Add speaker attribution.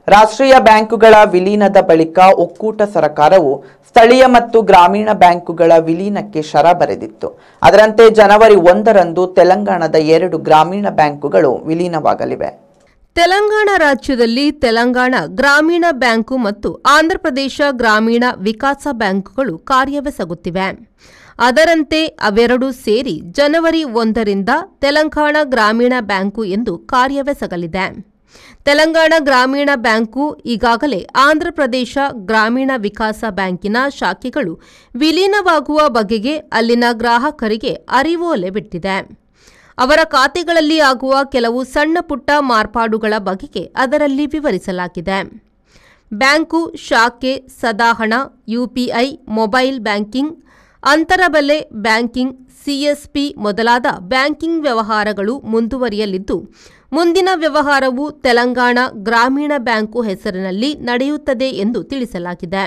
Speaker 1: ರಾಷ್ಟ್ರೀಯ ಬ್ಯಾಂಕುಗಳ ವಿಲೀನದ ಬಳಿಕ ಒಕ್ಕೂಟ ಸರ್ಕಾರವು ಸ್ಥಳೀಯ ಮತ್ತು ಗ್ರಾಮೀಣ ಬ್ಯಾಂಕುಗಳ ವಿಲೀನಕ್ಕೆ ಶರ ಬರೆದಿತ್ತು. ಅದರಂತೆ ಜನವರಿ 1ರಂದು ತೆಲಂಗಾಣದ 2 ಗ್ರಾಮೀಣ ಬ್ಯಾಂಕುಗಳು ವಿಲೀನವಾಗಲಿವೆ.
Speaker 2: ತೆಲಂಗಾಣ ರಾಜ್ಯದಲ್ಲಿ ತೆಲಂಗಾಣ ಗ್ರಾಮೀಣ ಬ್ಯಾಂಕು ಮತ್ತು ಆಂಧ್ರಪ್ರದೇಶ ಗ್ರಾಮೀಣ ವಿಕಾಸ ಬ್ಯಾಂಕುಗಳು ಕಾರ್ಯವೆಸಗುತ್ತಿವೆ. ಅದರಂತೆ ಅವೆರಡೂ ಸೇರಿ ಜನವರಿ 1ರಿಂದ ತೆಲಂಗಾಣ ಗ್ರಾಮೀಣ ಬ್ಯಾಂಕು ಎಂದು ಕಾರ್ಯವೆಸಗಲಿದೆ. ತೆಲಂಗಾಣ ಗ್ರಾಮೀಣ ಬ್ಯಾಂಕು ಈಗಾಗಲೇ ಆಂಧ್ರಪ್ರದೇಶ ಗ್ರಾಮೀಣ ವಿಕಾಸ ಬ್ಯಾಂಕಿನ ಶಾಖೆಗಳು ವಿಲೀನವಾಗುವ ಬಗೆಗೆ ಅಲ್ಲಿನ ಗ್ರಾಹಕರಿಗೆ ಅರಿವೋಲೆ ಬಿಟ್ಟಿದೆ. ಅವರ ಖಾತೆಗಳಲ್ಲಿ ಆಗುವ ಕೆಲವು ಸಣ್ಣ ಪುಟ್ಟ ಮಾರ್ಪಾಡುಗಳ ಬಗೆಗೆ ಅದರಲ್ಲಿ ವಿವರಿಸಲಾಗಿದೆ. ಬ್ಯಾಂಕು ಶಾಖೆ, ಸದಾಹಣ, ಯುಪಿಐ, ಮೊಬೈಲ್ ಬ್ಯಾಂಕಿಂಗ್, ಅಂತರಬೆಲೆ ಬ್ಯಾಂಕಿಂಗ್, ಸಿಎಸ್ಪಿ ಮೊದಲಾದ ಬ್ಯಾಂಕಿಂಗ್ ವ್ಯವಹಾರಗಳು ಮುಂದುವರಿಯಲಿದ್ದು, ಮುಂದಿನ ವ್ಯವಹಾರವು ತೆಲಂಗಾಣ ಗ್ರಾಮೀಣ ಬ್ಯಾಂಕು ಹೆಸರಿನಲ್ಲಿ ನಡೆಯುತ್ತದೆ ಎಂದು ತಿಳಿಸಲಾಗಿದೆ.